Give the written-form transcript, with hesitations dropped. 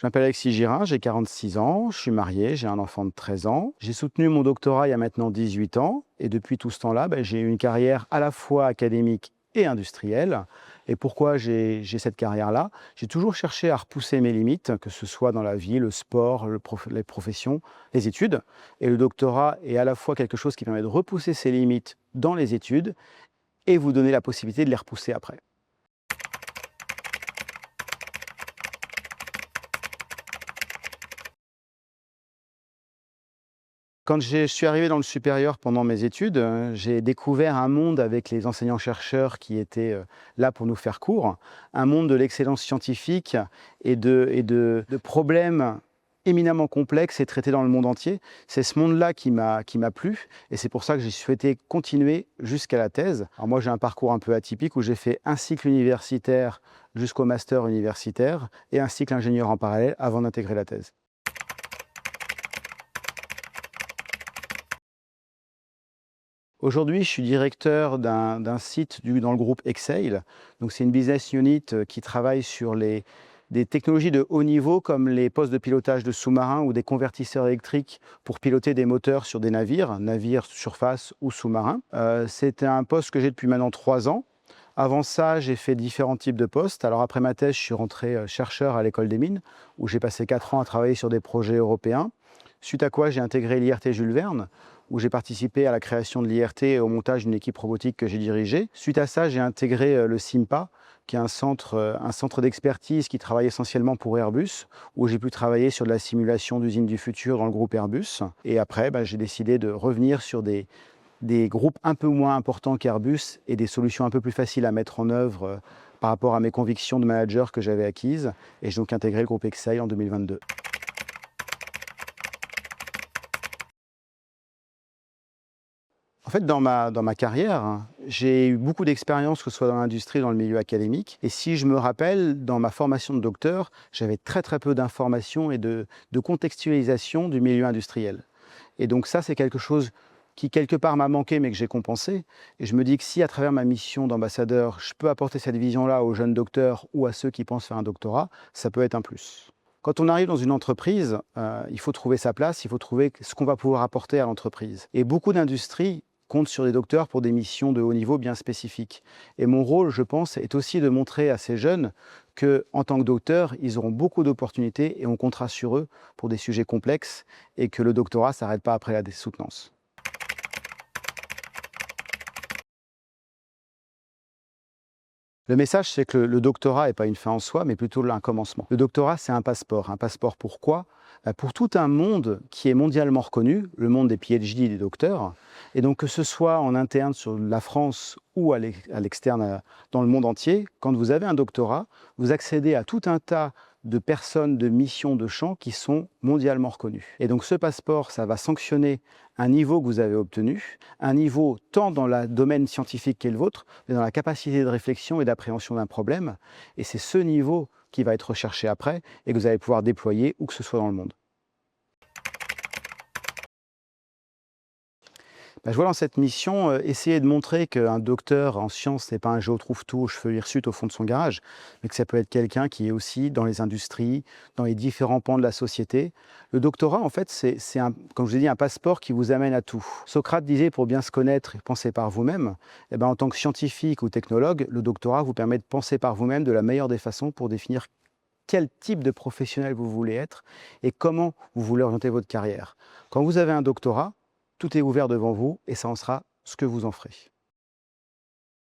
Je m'appelle Alexis Girin, j'ai 46 ans, je suis marié, j'ai un enfant de 13 ans. J'ai soutenu mon doctorat il y a maintenant 18 ans et depuis tout ce temps-là, j'ai eu une carrière à la fois académique et industrielle. Et pourquoi j'ai cette carrière-là? J'ai toujours cherché à repousser mes limites, que ce soit dans la vie, le sport, les professions, les études. Et le doctorat est à la fois quelque chose qui permet de repousser ses limites dans les études et vous donner la possibilité de les repousser après. Quand je suis arrivé dans le supérieur pendant mes études, j'ai découvert un monde avec les enseignants-chercheurs qui étaient là pour nous faire cours, un monde de l'excellence scientifique et de problèmes éminemment complexes et traités dans le monde entier. C'est ce monde-là qui m'a plu et c'est pour ça que j'ai souhaité continuer jusqu'à la thèse. Alors moi, j'ai un parcours un peu atypique où j'ai fait un cycle universitaire jusqu'au master universitaire et un cycle ingénieur en parallèle avant d'intégrer la thèse. Aujourd'hui, je suis directeur d'un site dans le groupe Exail. Donc, c'est une business unit qui travaille sur des technologies de haut niveau comme les postes de pilotage de sous-marins ou des convertisseurs électriques pour piloter des moteurs sur des navires, navires surface ou sous-marins. C'est un poste que j'ai depuis maintenant 3 ans. Avant ça, j'ai fait différents types de postes. Alors après ma thèse, je suis rentré chercheur à l'école des mines où j'ai passé 4 ans à travailler sur des projets européens. Suite à quoi j'ai intégré l'IRT Jules Verne, où j'ai participé à la création de l'IRT et au montage d'une équipe robotique que j'ai dirigée. Suite à ça, j'ai intégré le SIMPA, qui est un centre d'expertise qui travaille essentiellement pour Airbus, où j'ai pu travailler sur de la simulation d'usines du futur dans le groupe Airbus. Et après, j'ai décidé de revenir sur des groupes un peu moins importants qu'Airbus et des solutions un peu plus faciles à mettre en œuvre par rapport à mes convictions de manager que j'avais acquises. Et j'ai donc intégré le groupe Exail en 2022. En fait, dans ma carrière, j'ai eu beaucoup d'expériences, que ce soit dans l'industrie, dans le milieu académique. Et si je me rappelle, dans ma formation de docteur, j'avais très peu d'informations et de contextualisation du milieu industriel. Et donc ça, c'est quelque chose qui, quelque part, m'a manqué, mais que j'ai compensé. Et je me dis que si, à travers ma mission d'ambassadeur, je peux apporter cette vision-là aux jeunes docteurs ou à ceux qui pensent faire un doctorat, ça peut être un plus. Quand on arrive dans une entreprise, il faut trouver sa place, il faut trouver ce qu'on va pouvoir apporter à l'entreprise. Et beaucoup d'industries comptent sur des docteurs pour des missions de haut niveau bien spécifiques. Et mon rôle, je pense, est aussi de montrer à ces jeunes qu'en tant que docteurs, ils auront beaucoup d'opportunités et on comptera sur eux pour des sujets complexes et que le doctorat ne s'arrête pas après la soutenance. Le message, c'est que le doctorat n'est pas une fin en soi, mais plutôt un commencement. Le doctorat, c'est un passeport. Un passeport pourquoi? Pour tout un monde qui est mondialement reconnu, le monde des PhD, des docteurs. Et donc, que ce soit en interne sur la France ou à l'externe, dans le monde entier, quand vous avez un doctorat, vous accédez à tout un tas de personnes, de missions, de champs qui sont mondialement reconnus. Et donc, ce passeport, ça va sanctionner un niveau que vous avez obtenu, un niveau tant dans le domaine scientifique qu'est le vôtre, mais dans la capacité de réflexion et d'appréhension d'un problème. Et c'est ce niveau qui va être recherché après et que vous allez pouvoir déployer où que ce soit dans le monde. Je vois dans cette mission essayer de montrer qu'un docteur en sciences, ce n'est pas un Géo trouve-tout aux cheveux hirsutes au fond de son garage, mais que ça peut être quelqu'un qui est aussi dans les industries, dans les différents pans de la société. Le doctorat, en fait, c'est comme je vous ai dit, un passeport qui vous amène à tout. Socrate disait, pour bien se connaître et penser par vous-même, en tant que scientifique ou technologue, le doctorat vous permet de penser par vous-même de la meilleure des façons pour définir quel type de professionnel vous voulez être et comment vous voulez orienter votre carrière. Quand vous avez un doctorat, tout est ouvert devant vous et ça en sera ce que vous en ferez.